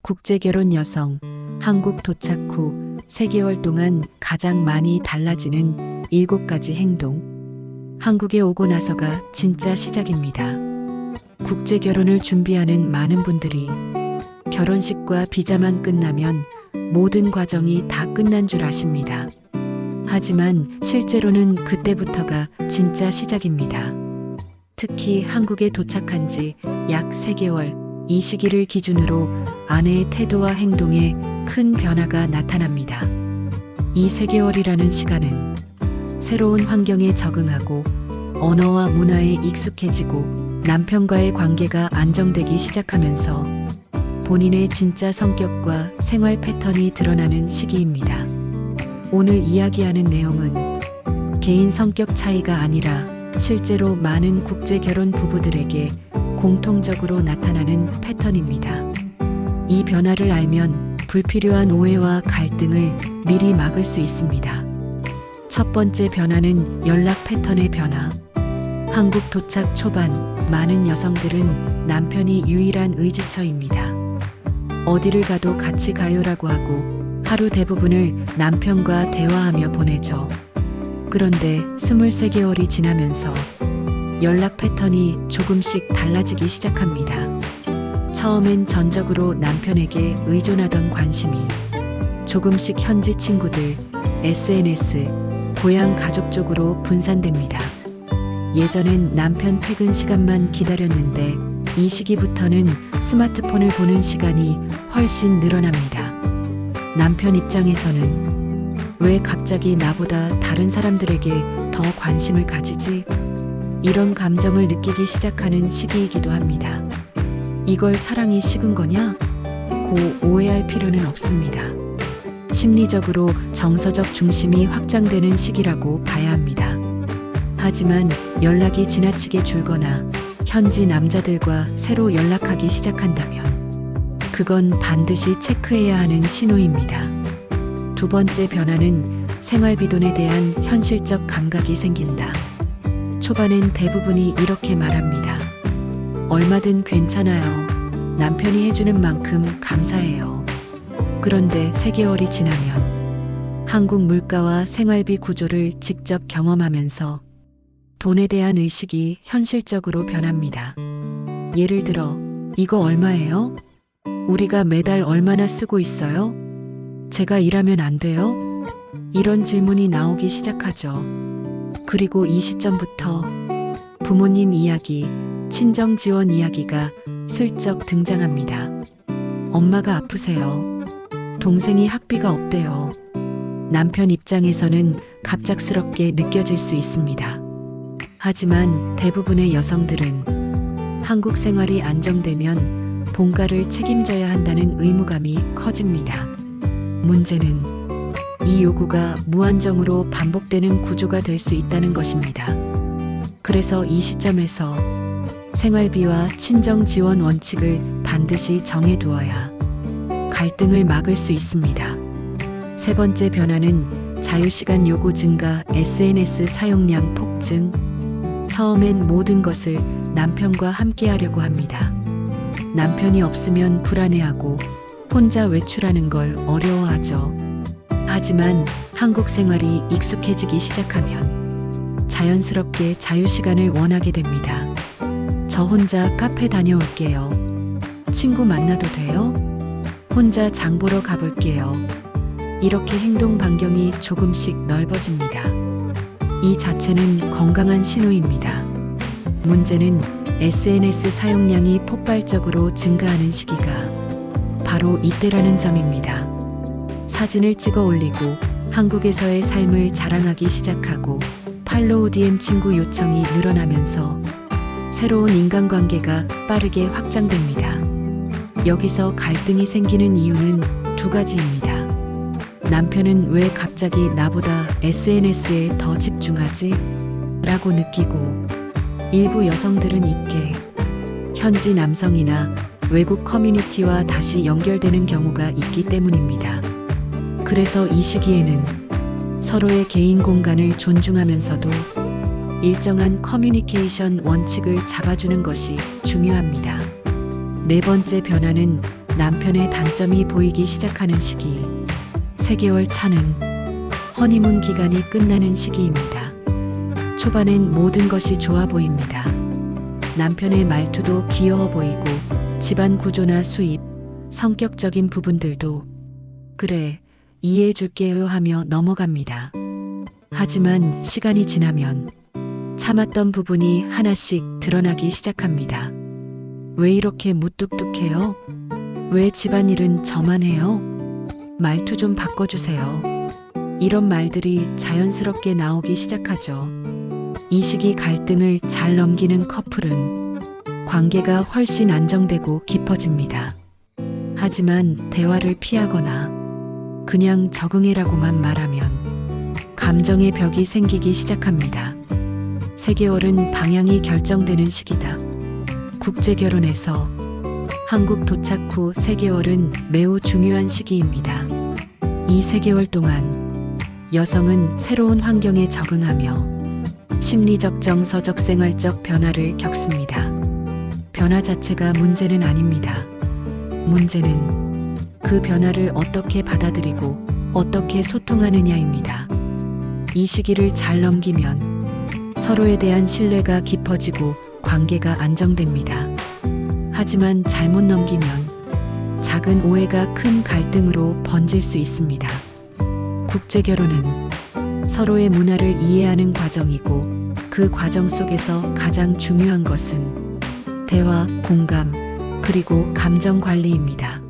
국제결혼 여성, 한국 도착 후 3개월 동안 가장 많이 달라지는 7가지 행동. 한국에 오고 나서가 진짜 시작입니다. 국제결혼을 준비하는 많은 분들이 결혼식과 비자만 끝나면 모든 과정이 다 끝난 줄 아십니다. 하지만 실제로는 그때부터가 진짜 시작입니다. 특히 한국에 도착한 지 약 3개월, 이 시기를 기준으로 아내의 태도와 행동에 큰 변화가 나타납니다. 이 3개월이라는 시간은 새로운 환경에 적응하고 언어와 문화에 익숙해지고 남편과의 관계가 안정되기 시작하면서 본인의 진짜 성격과 생활 패턴이 드러나는 시기입니다. 오늘 이야기하는 내용은 개인 성격 차이가 아니라 실제로 많은 국제결혼 부부들에게 공통적으로 나타나는 패턴입니다. 이 변화를 알면 불필요한 오해와 갈등을 미리 막을 수 있습니다. 첫 번째 변화는 연락 패턴의 변화. 한국 도착 초반 많은 여성들은 남편이 유일한 의지처입니다. 어디를 가도 같이 가요라고 하고 하루 대부분을 남편과 대화하며 보내죠. 그런데 23개월이 지나면서 연락 패턴이 조금씩 달라지기 시작합니다. 처음엔 전적으로 남편에게 의존하던 관심이 조금씩 현지 친구들, SNS, 고향 가족 쪽으로 분산됩니다. 예전엔 남편 퇴근 시간만 기다렸는데 이 시기부터는 스마트폰을 보는 시간이 훨씬 늘어납니다. 남편 입장에서는 왜 갑자기 나보다 다른 사람들에게 더 관심을 가지지? 이런 감정을 느끼기 시작하는 시기이기도 합니다. 이걸 사랑이 식은 거냐? 고 오해할 필요는 없습니다. 심리적으로 정서적 중심이 확장되는 시기라고 봐야 합니다. 하지만 연락이 지나치게 줄거나 현지 남자들과 새로 연락하기 시작한다면 그건 반드시 체크해야 하는 신호입니다. 두 번째 변화는 생활비돈에 대한 현실적 감각이 생긴다. 초반엔 대부분이 이렇게 말합니다. 얼마든 괜찮아요. 남편이 해주는 만큼 감사해요. 그런데 3개월이 지나면 한국 물가와 생활비 구조를 직접 경험하면서 돈에 대한 의식이 현실적으로 변합니다. 예를 들어, 이거 얼마예요? 우리가 매달 얼마나 쓰고 있어요? 제가 일하면 안 돼요? 이런 질문이 나오기 시작하죠. 그리고 이 시점부터 부모님 이야기, 친정 지원 이야기가 슬쩍 등장합니다. 엄마가 아프세요. 동생이 학비가 없대요. 남편 입장에서는 갑작스럽게 느껴질 수 있습니다. 하지만 대부분의 여성들은 한국 생활이 안정되면 본가를 책임져야 한다는 의무감이 커집니다. 문제는 이 요구가 무한정으로 반복되는 구조가 될 수 있다는 것입니다. 그래서 이 시점에서 생활비와 친정 지원 원칙을 반드시 정해두어야 갈등을 막을 수 있습니다. 세 번째 변화는 자유시간 요구 증가, SNS 사용량 폭증. 처음엔 모든 것을 남편과 함께 하려고 합니다. 남편이 없으면 불안해하고 혼자 외출하는 걸 어려워하죠. 하지만 한국 생활이 익숙해지기 시작하면 자연스럽게 자유시간을 원하게 됩니다. 저 혼자 카페 다녀올게요. 친구 만나도 돼요? 혼자 장 보러 가볼게요. 이렇게 행동 반경이 조금씩 넓어집니다. 이 자체는 건강한 신호입니다. 문제는 SNS 사용량이 폭발적으로 증가하는 시기가 바로 이때라는 점입니다. 사진을 찍어 올리고 한국에서의 삶을 자랑하기 시작하고 팔로우 DM 친구 요청이 늘어나면서 새로운 인간관계가 빠르게 확장됩니다. 여기서 갈등이 생기는 이유는 2가지입니다. 남편은 왜 갑자기 나보다 SNS에 더 집중하지? 라고 느끼고 일부 여성들은 있게 현지 남성이나 외국 커뮤니티와 다시 연결되는 경우가 있기 때문입니다. 그래서 이 시기에는 서로의 개인 공간을 존중하면서도 일정한 커뮤니케이션 원칙을 잡아주는 것이 중요합니다. 네 번째 변화는 남편의 단점이 보이기 시작하는 시기. 3개월 차는 허니문 기간이 끝나는 시기입니다. 초반엔 모든 것이 좋아 보입니다. 남편의 말투도 귀여워 보이고 집안 구조나 수입, 성격적인 부분들도 그래, 이해해 줄게요 하며 넘어갑니다. 하지만 시간이 지나면 참았던 부분이 하나씩 드러나기 시작합니다. 왜 이렇게 무뚝뚝해요? 왜 집안일은 저만 해요? 말투 좀 바꿔주세요. 이런 말들이 자연스럽게 나오기 시작하죠. 이 시기 갈등을 잘 넘기는 커플은 관계가 훨씬 안정되고 깊어집니다. 하지만 대화를 피하거나 그냥 적응해라고만 말하면 감정의 벽이 생기기 시작합니다. 3개월은 방향이 결정되는 시기다. 국제 결혼에서 한국 도착 후 3개월은 매우 중요한 시기입니다. 이 3개월 동안 여성은 새로운 환경에 적응하며 심리적 정서적 생활적 변화를 겪습니다. 변화 자체가 문제는 아닙니다. 문제는 그 변화를 어떻게 받아들이고 어떻게 소통하느냐입니다. 이 시기를 잘 넘기면 서로에 대한 신뢰가 깊어지고 관계가 안정됩니다. 하지만 잘못 넘기면 작은 오해가 큰 갈등으로 번질 수 있습니다. 국제 결혼은 서로의 문화를 이해하는 과정이고 그 과정 속에서 가장 중요한 것은 대화, 공감, 그리고 감정 관리입니다.